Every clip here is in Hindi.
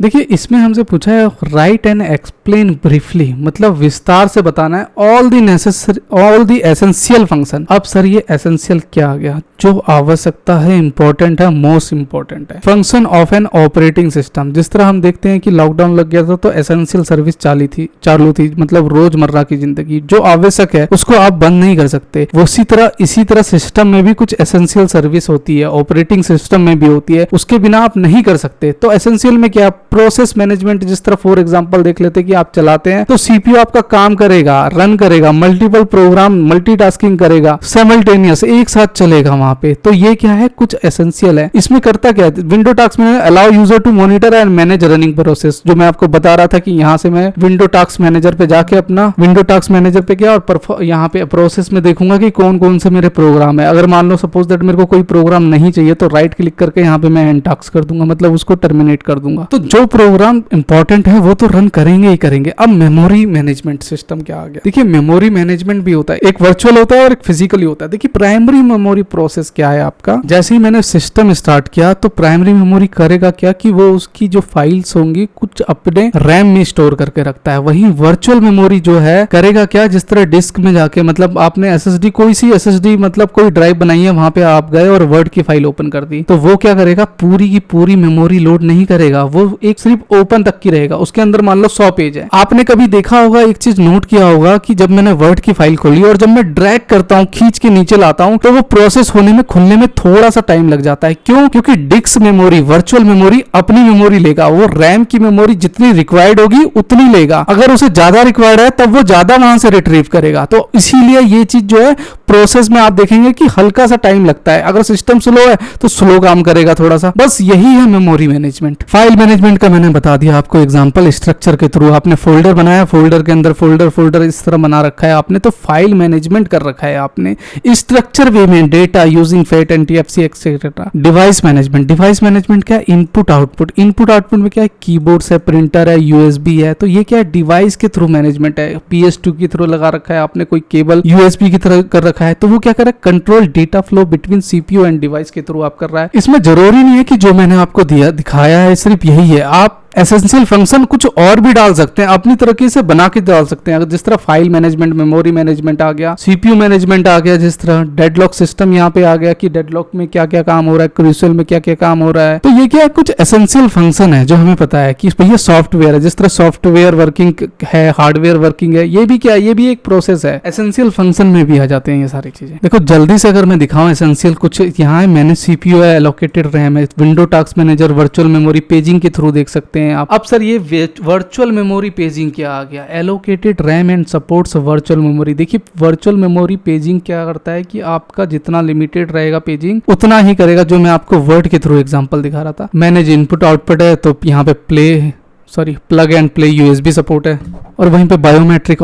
देखिए इसमें हमसे पूछा है राइट एंड एक्सप्लेन ब्रीफली, मतलब विस्तार से बताना है ऑल द एसेंशियल फंक्शन। अब सर ये एसेंशियल क्या आ गया? जो आवश्यकता है, इंपॉर्टेंट है, मोस्ट इंपॉर्टेंट है। Function of an operating system, जिस तरह हम देखते हैं कि लॉकडाउन लग गया था तो एसेंशियल सर्विस चालू थी, मतलब रोजमर्रा की जिंदगी जो आवश्यक है उसको आप बंद नहीं कर सकते। वो इसी तरह सिस्टम में भी कुछ एसेंशियल सर्विस होती है, ऑपरेटिंग सिस्टम में भी होती है, उसके बिना आप नहीं कर सकते। तो एसेंशियल में क्या? Process management. जिस तरह फॉर एग्जांपल देख लेते हैं कि आप चलाते हैं तो सीपीयू आपका काम करेगा, रन करेगा, मल्टीपल प्रोग्राम मल्टीटास्किंग करेगा, साइमल्टेनियस एक साथ चलेगा वहां पे। तो ये क्या है? कुछ एसेंशियल है। इसमें करता क्या है? विंडो टास्क में allow user to monitor and manage running process, जो मैं आपको बता रहा था कि यहां से मैं विंडो टास्क मैनेजर पे जाके अपना विंडो टास्क मैनेजर पे गया और यहाँ पे प्रोसेस में देखूंगा कि कौन कौन से मेरे प्रोग्राम है। अगर मान लो सपोज दैट मेरे को कोई प्रोग्राम नहीं चाहिए तो राइट क्लिक करके यहाँ पे मैं एंड टास्क कर दूंगा, मतलब उसको टर्मिनेट कर दूंगा। तो जो प्रोग्राम इंपॉर्टेंट है वो तो रन करेंगे ही करेंगे। अब मेमोरी मैनेजमेंट सिस्टम क्या आ गया? देखिए मेमोरी मैनेजमेंट भी होता है, एक वर्चुअल होता है और एक फिजिकली होता है। देखिए प्राइमरी मेमोरी प्रोसेस क्या है आपका? जैसे ही मैंने सिस्टम स्टार्ट किया तो प्राइमरी मेमोरी करेगा क्या कि वो उसकी जो फाइल्स होंगी कुछ अपने रैम में स्टोर करके रखता है। वहीं वर्चुअल मेमोरी जो है करेगा क्या? जिस तरह डिस्क में जाके, मतलब आपने एसएसडी कोई सी एसएसडी मतलब कोई ड्राइव बनाई है, वहां पे आप गए और वर्ड की फाइल ओपन कर दी, तो वो क्या करेगा? पूरी की पूरी मेमोरी लोड नहीं करेगा, वो एक सिर्फ ओपन तक की रहेगा। उसके अंदर मान लो 100 पेज है। आपने कभी देखा होगा, एक चीज नोट किया होगा कि जब मैंने वर्ड की फाइल खोली और जब मैं ड्रैग करता हूं, खींच के नीचे लाता हूं, तो वो प्रोसेस होने में, खुलने में थोड़ा सा टाइम लग जाता है। क्यों? क्योंकि डिस्क मेमोरी, वर्चुअल मेमोरी अपनी मेमोरी लेगा, वो रैम की मेमोरी जितनी रिक्वायर्ड होगी उतनी लेगा। अगर उसे ज्यादा रिक्वायर्ड है तब वो ज्यादा वहां से रिट्रीव करेगा। तो इसीलिए ये चीज जो है प्रोसेस में आप देखेंगे कि हल्का सा टाइम लगता है। अगर सिस्टम स्लो है तो स्लो काम करेगा थोड़ा सा। बस यही है मेमोरी मैनेजमेंट। फाइल मैनेजमेंट का मैंने बता दिया आपको एग्जांपल स्ट्रक्चर के थ्रू। आपने फोल्डर बनाया, फोल्डर के अंदर फोल्डर इस तरह बना रखा है आपने, तो फाइल मैनेजमेंट कर रखा है आपने स्ट्रक्चर वे में, data using FAT NTFS etcetera. Device management क्या है? इनपुट आउटपुट में क्या है? कीबोर्ड है, प्रिंटर है, यूएसबी है। तो ये क्या है? डिवाइस के थ्रू मैनेजमेंट है। PS2 के थ्रू लगा रखा है आपने, कोई केबल यूएसबी की तरह कर रखा है, तो वो क्या कर रहा है? Control data flow between CPU and device के थ्रू आप कर रहा है। इसमें जरूरी नहीं है कि जो मैंने आपको दिखाया है सिर्फ यही है। आप एसेंशियल फंक्शन कुछ और भी डाल सकते हैं, अपनी तरीके से बना के डाल सकते हैं। अगर जिस तरह फाइल मैनेजमेंट, मेमोरी मैनेजमेंट आ गया, सीपीयू मैनेजमेंट आ गया, जिस तरह डेडलॉक सिस्टम यहाँ पे आ गया कि डेडलॉक में क्या क्या काम हो रहा है, क्रूशियल में क्या क्या काम हो रहा है। तो ये क्या है? कुछ एसेंशियल फंक्शन है जो हमें पता है कि भैया सॉफ्टवेयर है। जिस तरह सॉफ्टवेयर वर्किंग है, हार्डवेयर वर्किंग है, ये भी क्या है? ये भी एक प्रोसेस है। एसेंशियल फंक्शन में भी आ जाते हैं ये सारी चीजें। देखो जल्दी से अगर मैं दिखाऊं एसेंशियल कुछ, यहाँ है मैंने सीपीयू है, एलोकेटेड रैम है, window task manager, virtual memory, paging के थ्रू देख सकते हैं आप। अब सर ये वर्चुअल मेमोरी पेजिंग क्या आ गया? Allocated RAM and supports virtual memory. देखिए वर्चुअल मेमोरी पेजिंग क्या करता है कि आपका जितना लिमिटेड रहेगा पेजिंग उतना ही करेगा, जो मैं आपको वर्ड के थ्रू एग्जांपल दिखा रहा था। मैनेज इनपुट आउटपुट है तो यहाँ पे plug and play USB support है। और वहीं पे बायोमेट्रिक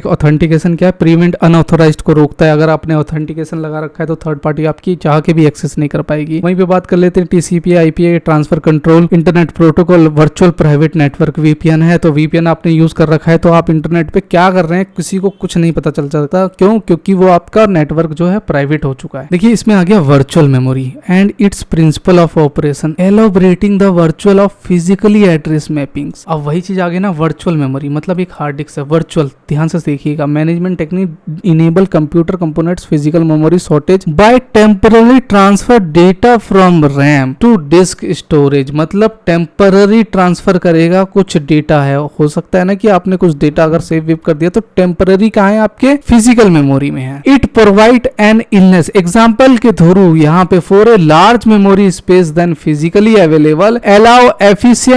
ऑथेंटिकेशन क्या है? प्रिवेंट अनऑथोराइज्ड को रोकता है। अगर आपने ऑथेंटिकेशन लगा रखा है तो थर्ड पार्टी आपकी चाह के भी एक्सेस नहीं कर पाएगी। वहीं पे बात कर लेते हैं TCP IP transfer control, internet protocol, virtual private network, VPN है। तो वीपीएन आपने यूज कर रखा है तो आप इंटरनेट पे क्या कर रहे हैं किसी को कुछ नहीं पता चल सकता। क्यों? क्योंकि वो आपका नेटवर्क जो है प्राइवेट हो चुका है। देखिए इसमें आ गया virtual memory and it's principle of operation, elaborating the virtual of physically address mappings. अब वही चीज आ गई ना, वर्चुअल मेमोरी मतलब एक हार्ड डिस्क है। वर्चुअल, ध्यान से देखिएगा, management technique enable computer components physical memory shortage by temporary transfer data from RAM to disk storage. मतलब टेम्पररी ट्रांसफर करेगा कुछ डेटा है। हो सकता है ना कि आपने कुछ डेटा अगर सेव वेव कर दिया तो टेम्पररी कहाँ है? आपके फिजिकल मेमोरी में है। It provide an illness example के थ्रू यहाँ पे for a large memory space than physically available, allow efficient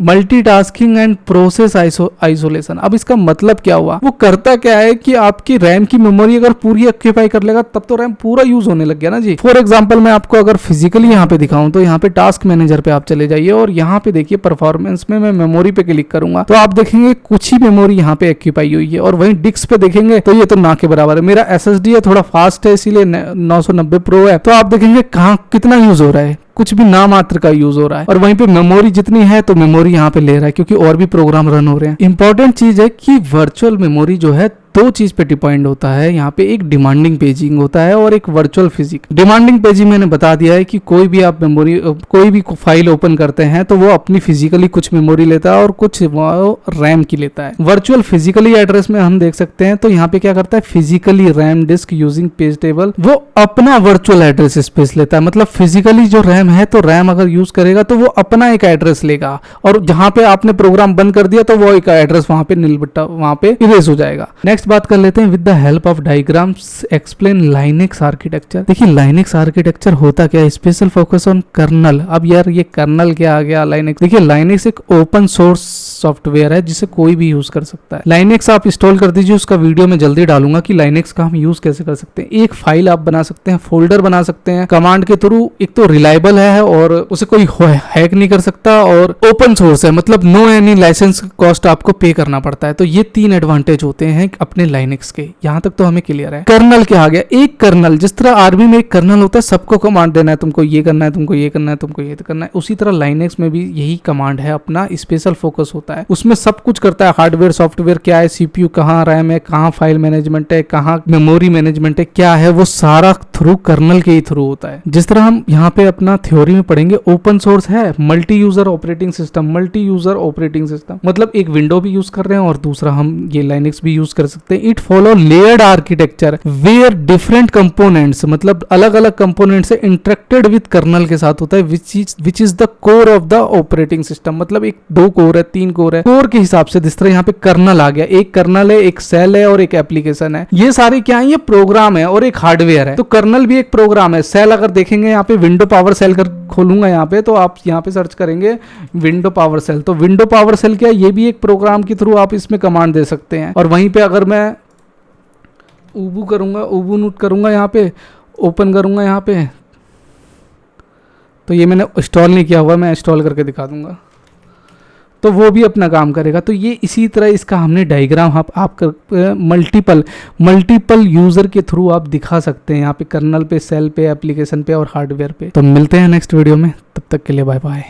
multitasking and process isolation. अब इसका मतलब क्या हुआ? वो करता क्या है कि आपकी रैम की मेमोरी अगर पूरी ऑक्यूपाई कर लेगा तब तो रैम पूरा यूज होने लग गया ना जी। फॉर एग्जांपल मैं आपको अगर फिजिकली यहाँ पे दिखाऊं तो यहाँ पे टास्क मैनेजर पे आप चले जाइए और यहाँ पे देखिए परफॉर्मेंस में मैं मेमोरी पे क्लिक करूंगा तो आप देखेंगे कुछ ही मेमोरी यहाँ पे ऑक्यूपाई हुई है। और वहीं डिस्क पे देखेंगे तो ये तो ना के बराबर है। मेरा एसएसडी है, थोड़ा फास्ट है, इसीलिए 990 प्रो है, तो आप देखेंगे कहाँ कितना यूज हो रहा है, कुछ भी ना मात्र का यूज हो रहा है। और वहीं पे मेमोरी जितनी है तो मेमोरी यहाँ पे ले रहा है क्योंकि और भी प्रोग्राम रन हो रहे हैं। इंपॉर्टेंट चीज है कि वर्चुअल मेमोरी जो है दो चीज पे डिपेंड होता है यहाँ पे, एक डिमांडिंग पेजिंग होता है और एक वर्चुअल फिजिक्स। डिमांडिंग पेजिंग मैंने बता दिया है कि कोई भी आप मेमोरी, कोई भी फाइल ओपन करते हैं तो वो अपनी फिजिकली कुछ मेमोरी लेता है और कुछ रैम की लेता है। वर्चुअल फिजिकली एड्रेस में हम देख सकते हैं तो यहाँ पे क्या करता है, physically RAM disc using page table, वो अपना वर्चुअल एड्रेस स्पेस लेता है। मतलब फिजिकली जो रैम है तो रैम अगर यूज करेगा तो वो अपना एक एड्रेस लेगा, और जहां पे आपने प्रोग्राम बंद कर दिया तो वो एक एड्रेस वहां पे नीलबट्टा वहां पे इरेज हो जाएगा। नेक्स्ट बात कर लेते हैं, with the help of diagrams explain Linux architecture. देखिए लाइनेक्स आर्किटेक्चर होता क्या है, स्पेशल फोकस ऑन कर्नल। अब यार ये कर्नल क्या आ गया लाइनेक्स। देखिए लाइनेक्स एक ओपन सोर्स सॉफ्टवेयर है जिसे कोई भी यूज कर सकता है। लाइनेक्स आप इंस्टॉल कर दीजिए, उसका वीडियो मैं जल्दी डालूंगा कि लाइनेक्स का हम यूज कैसे कर सकते हैं। एक फाइल आप बना सकते हैं, फोल्डर बना सकते हैं कमांड के थ्रू। एक तो रिलायबल है और उसे कोई हैक नहीं कर सकता, और ओपन सोर्स है, मतलब नो एनी लाइसेंस कॉस्ट आपको पे करना पड़ता है। तो ये 3 एडवांटेज होते हैं अपने लाइनेक्स के। यहां तक तो हमें क्लियर है। कर्नल क्या आ गया, एक कर्नल, जिस तरह आर्मी में एक कर्नल होता है, सबको कमांड देना है, तुमको ये करना है, तुमको ये करना है, तुमको ये करना है, उसी तरह लाइनेक्स में भी यही कमांड है, अपना स्पेशल फोकस होता है। उसमें सब कुछ करता है, हार्डवेयर सॉफ्टवेयर क्या है, सीपीयू कहाँ, रैम है कहाँ, फाइल मैनेजमेंट है कहाँ, मेमोरी मैनेजमेंट है क्या है, वो सारा थ्रू कर्नल के ही थ्रू होता है। जिस तरह हम यहाँ पे अपना थ्योरी में पढ़ेंगे, ओपन सोर्स है, multi user operating system. Multi user operating system मतलब एक विंडो भी यूज कर रहे हैं और दूसरा हम ये लाइनेक्स भी यूज कर सकते हैं। It follow layered architecture where different components, मतलब अलग अलग कंपोनेंट से इंटरेक्टेड विद कर्नल के साथ होता है, which is the core of the operating system. मतलब एक 2 कोर है, 3 कोर है, कोर के हिसाब से जिस तरह यहाँ पे कर्नल आ गया, एक कर्नल है, एक सेल है और एक एप्लीकेशन है। ये सारे क्या है, ये प्रोग्राम है और एक हार्डवेयर है। तो कर्नल भी एक प्रोग्राम है। सेल अगर देखेंगे यहाँ पे, विंडो पावर सेल कर खोलूंगा यहाँ पे, तो आप यहाँ पे सर्च करेंगे विंडो पावर सेल, तो विंडो पावर सेल क्या है, ये भी एक प्रोग्राम के थ्रू आप इसमें कमांड दे सकते हैं। और वहीं पे अगर मैं उबू करूंगा, उबू नूट करूंगा, यहाँ पे ओपन करूंगा यहाँ पे, तो ये मैंने इंस्टॉल नहीं किया हुआ, मैं इंस्टॉल करके दिखा दूंगा, तो वो भी अपना काम करेगा। तो ये इसी तरह इसका हमने डायग्राम आप मल्टीपल यूजर के थ्रू आप दिखा सकते हैं यहाँ पे, कर्नल पे, सेल पे, एप्लीकेशन पे और हार्डवेयर पे। तो मिलते हैं नेक्स्ट वीडियो में, तब तक के लिए बाय बाय।